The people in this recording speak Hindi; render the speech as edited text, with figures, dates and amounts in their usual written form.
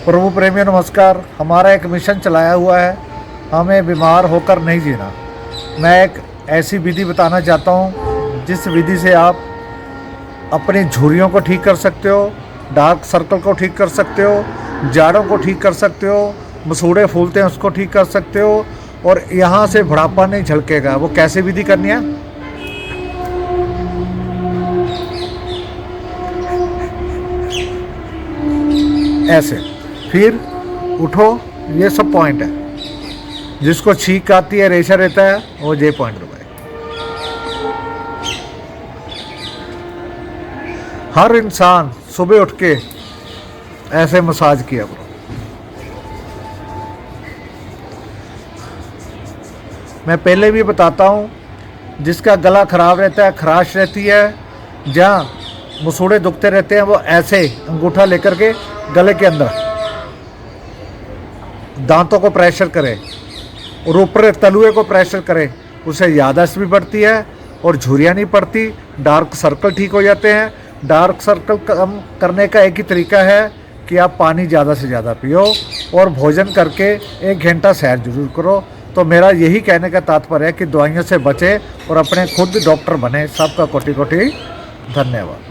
प्रभु प्रेमियों नमस्कार। हमारा एक मिशन चलाया हुआ है, हमें बीमार होकर नहीं जीना। मैं एक ऐसी विधि बताना चाहता हूँ जिस विधि से आप अपनी झुर्रियों को ठीक कर सकते हो, डार्क सर्कल को ठीक कर सकते हो, जाड़ों को ठीक कर सकते हो, मसूड़े फूलते हैं उसको ठीक कर सकते हो, और यहाँ से बुढ़ापा नहीं झलकेगा। वो कैसे विधि करनी है? ऐसे, फिर उठो। ये सब पॉइंट है। जिसको छींक आती है, रेशा रहता है, वो ये पॉइंट दबाए। हर इंसान सुबह उठ के ऐसे मसाज किया करो। मैं पहले भी बताता हूँ, जिसका गला खराब रहता है, खराश रहती है, जहाँ मसूड़े दुखते रहते हैं, वो ऐसे अंगूठा लेकर के गले के अंदर दांतों को प्रेशर करें और ऊपर तलुए को प्रेशर करें। उससे याददाश्त भी बढ़ती है और झुर्रियाँ नहीं पड़ती, डार्क सर्कल ठीक हो जाते हैं। डार्क सर्कल कम करने का एक ही तरीका है कि आप पानी ज़्यादा से ज़्यादा पियो और भोजन करके 1 घंटा सैर जरूर करो। तो मेरा यही कहने का तात्पर्य है कि दवाइयों से बचें और अपने खुद डॉक्टर बने। सबका कोटि कोटि धन्यवाद।